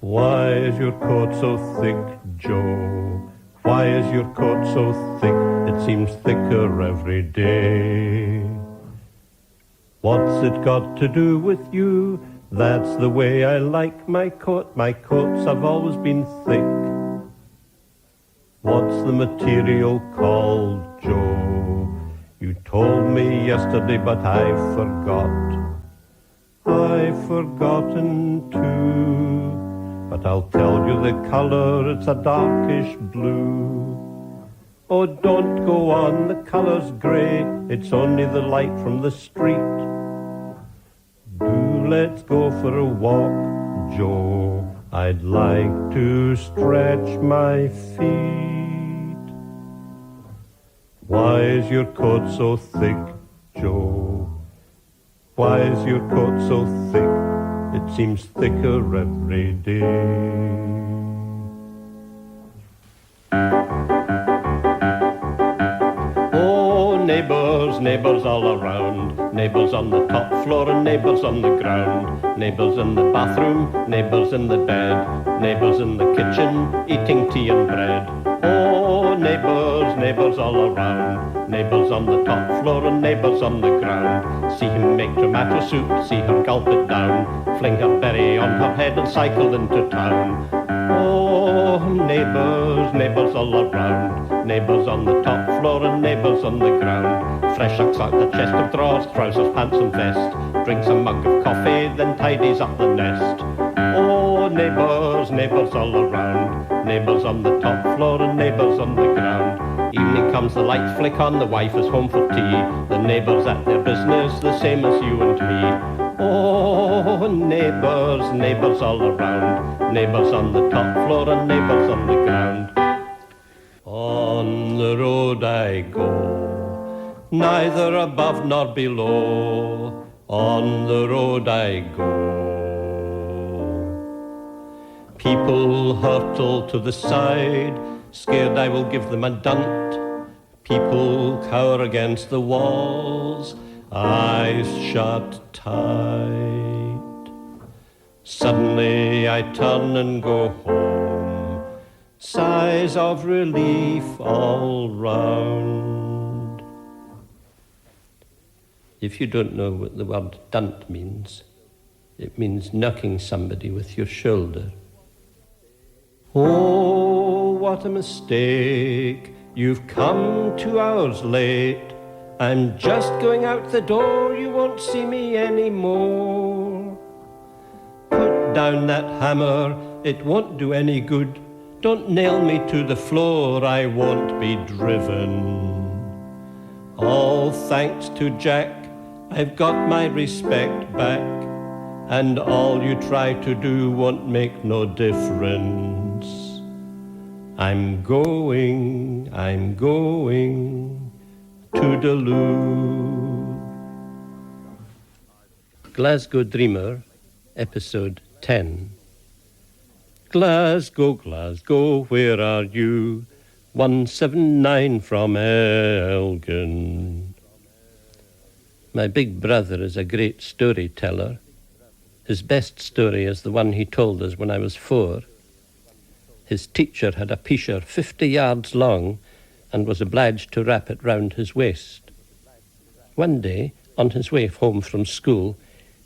Why is your coat so thick, Joe? Why is your coat so thick? It seems thicker every day. What's it got to do with you? That's the way I like my coat. My coats have always been thick. What's the material called, Joe? You told me yesterday, but I forgot. I've forgotten too. But I'll tell you the colour, it's a darkish blue. Oh, don't go on, the colour's grey, it's only the light from the street. Do let's go for a walk, Joe. I'd like to stretch my feet. Why is your coat so thick, Joe? Why is your coat so thick? It seems thicker every day. Oh, neighbours, neighbours all around. Neighbours on the top floor and neighbours on the ground. Neighbours in the bathroom, neighbours in the bed. Neighbours in the kitchen, eating tea and bread. Oh, neighbours, neighbours all around. Neighbours on the top floor and neighbours on the ground. See him make tomato soup, see her gulp it down. Fling her berry on her head and cycle into town. Oh, neighbours, neighbours all around. Neighbours on the top floor and neighbours on the ground. Fresh socks out the chest of drawers, trousers, pants and vest. Drinks a mug of coffee, then tidies up the nest. Oh, neighbours, neighbours all around. Neighbours on the top floor and neighbours on the ground. Evening comes, the lights flick on, the wife is home for tea. The neighbours at their business, the same as you and me. Oh, neighbours, neighbours all around. Neighbours on the top floor and neighbours on the ground. On the road I go, neither above nor below. On the road I go. People hurtle to the side, scared I will give them a dunt. People cower against the walls, eyes shut tight. Suddenly I turn and go home, sighs of relief all round. If you don't know what the word dunt means, it means knocking somebody with your shoulder. Oh, what a mistake, you've come 2 hours late. I'm just going out the door, you won't see me anymore. Put down that hammer, it won't do any good. Don't nail me to the floor, I won't be driven. All thanks to Jack, I've got my respect back. And all you try to do won't make no difference. I'm going Toodaloo. Glasgow Dreamer, episode 10. Glasgow, Glasgow, where are you? 179 from Elgin. My big brother is a great storyteller. His best story is the one he told us when I was 4. His teacher had a pisher 50 yards long and was obliged to wrap it round his waist. One day, on his way home from school,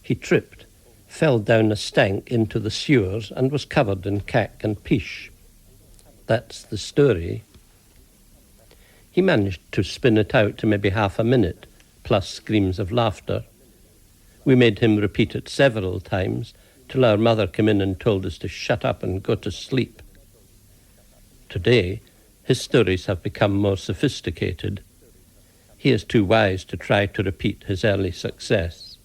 he tripped, fell down a stank into the sewers and was covered in cack and pish. That's the story. He managed to spin it out to maybe half a minute, plus screams of laughter. We made him repeat it several times till our mother came in and told us to shut up and go to sleep. Today, his stories have become more sophisticated. He is too wise to try to repeat his early success.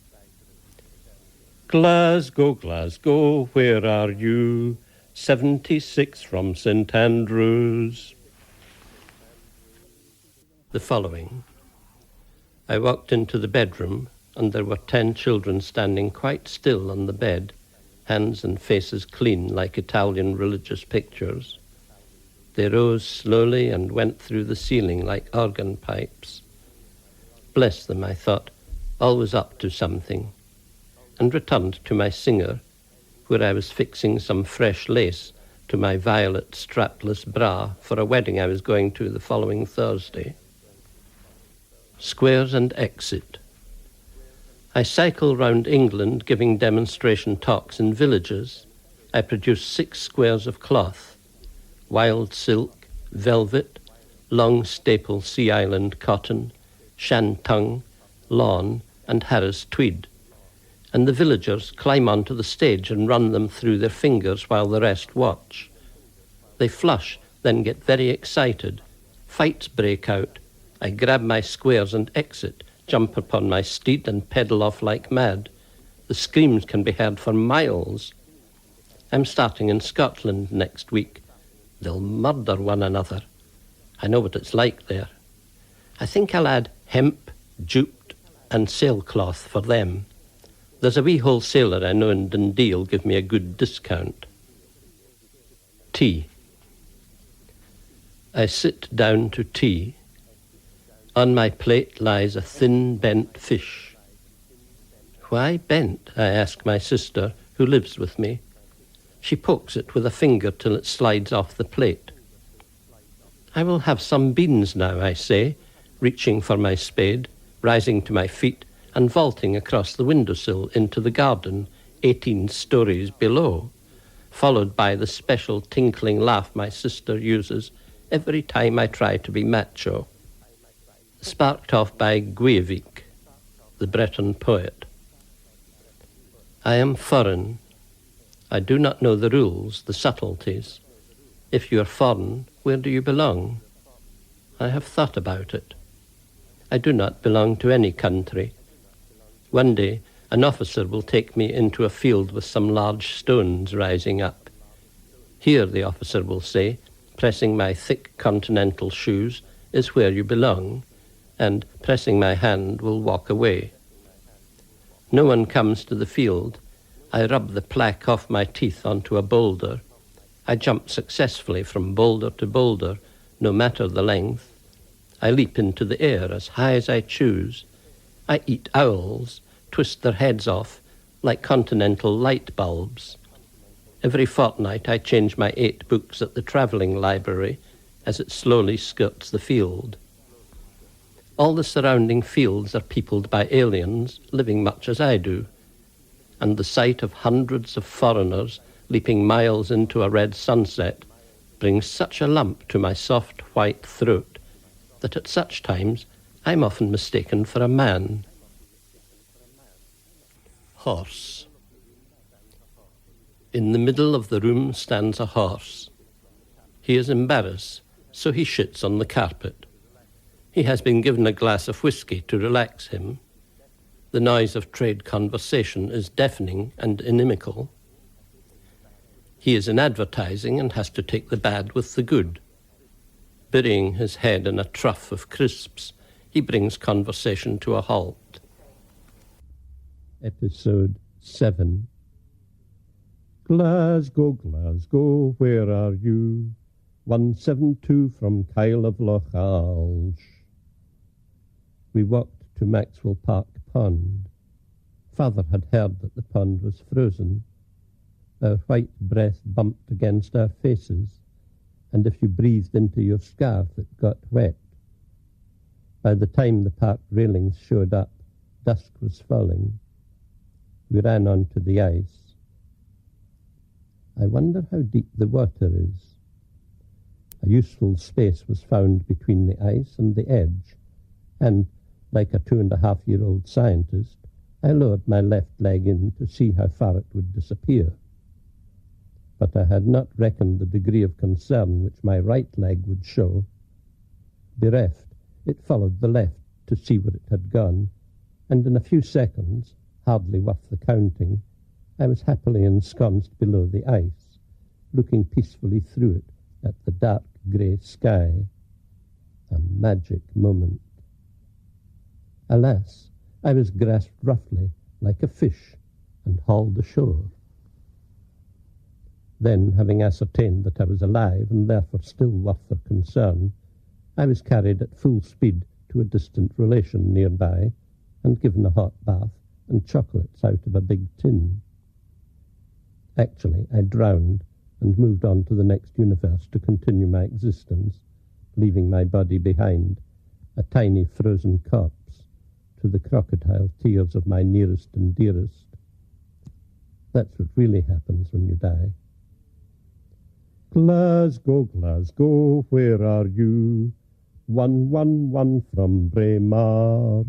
Glasgow, Glasgow, where are you? 76 from St. Andrews. The following. I walked into the bedroom and there were 10 children standing quite still on the bed, hands and faces clean like Italian religious pictures. They rose slowly and went through the ceiling like organ pipes. Bless them, I thought, always up to something, and returned to my singer, where I was fixing some fresh lace to my violet strapless bra for a wedding I was going to the following Thursday. Squares and exit. I cycle round England giving demonstration talks in villages. I produce 6 squares of cloth, wild silk, velvet, long staple Sea Island cotton, shantung, lawn, and Harris tweed. And the villagers climb onto the stage and run them through their fingers while the rest watch. They flush, then get very excited. Fights break out. I grab my squares and exit, jump upon my steed and pedal off like mad. The screams can be heard for miles. I'm starting in Scotland next week. They'll murder one another. I know what it's like there. I think I'll add hemp, jute, and sailcloth for them. There's a wee wholesaler I know in Dundee'll give me a good discount. Tea. I sit down to tea. On my plate lies a thin, bent fish. Why bent? I ask my sister, who lives with me. She pokes it with a finger till it slides off the plate. I will have some beans now, I say, reaching for my spade, rising to my feet and vaulting across the windowsill into the garden, 18 stories below, followed by the special tinkling laugh my sister uses every time I try to be macho. Sparked off by Guevik, the Breton poet. I am foreign. I do not know the rules, the subtleties. If you are foreign, where do you belong? I have thought about it. I do not belong to any country. One day, an officer will take me into a field with some large stones rising up. Here, the officer will say, pressing my thick continental shoes, is where you belong, and pressing my hand will walk away. No one comes to the field. I rub the plaque off my teeth onto a boulder. I jump successfully from boulder to boulder, no matter the length. I leap into the air as high as I choose. I eat owls, twist their heads off like continental light bulbs. Every fortnight I change my 8 books at the travelling library as it slowly skirts the field. All the surrounding fields are peopled by aliens, living much as I do, and the sight of hundreds of foreigners leaping miles into a red sunset brings such a lump to my soft white throat that at such times I'm often mistaken for a man. Horse. In the middle of the room stands a horse. He is embarrassed, so he shits on the carpet. He has been given a glass of whiskey to relax him. The noise of trade conversation is deafening and inimical. He is in advertising and has to take the bad with the good. Burying his head in a trough of crisps, he brings conversation to a halt. Episode 7. Glasgow, Glasgow, where are you? 172 from Kyle of Lochalsh. We walked to Maxwell Park Pond. Father had heard that the pond was frozen. Our white breath bumped against our faces, and if you breathed into your scarf, it got wet. By the time the park railings showed up, dusk was falling. We ran onto the ice. I wonder how deep the water is. A useful space was found between the ice and the edge, and, like a 2.5-year-old scientist, I lowered my left leg in to see how far it would disappear. But I had not reckoned the degree of concern which my right leg would show. Bereft, it followed the left to see where it had gone, and in a few seconds, hardly worth the counting, I was happily ensconced below the ice, looking peacefully through it at the dark grey sky. A magic moment. Alas, I was grasped roughly like a fish and hauled ashore. Then, having ascertained that I was alive and therefore still worth their concern, I was carried at full speed to a distant relation nearby and given a hot bath and chocolates out of a big tin. Actually, I drowned and moved on to the next universe to continue my existence, leaving my body behind, a tiny frozen corpse, to the crocodile tears of my nearest and dearest. That's what really happens when you die. Glasgow, Glasgow, where are you? 111 from Braemar.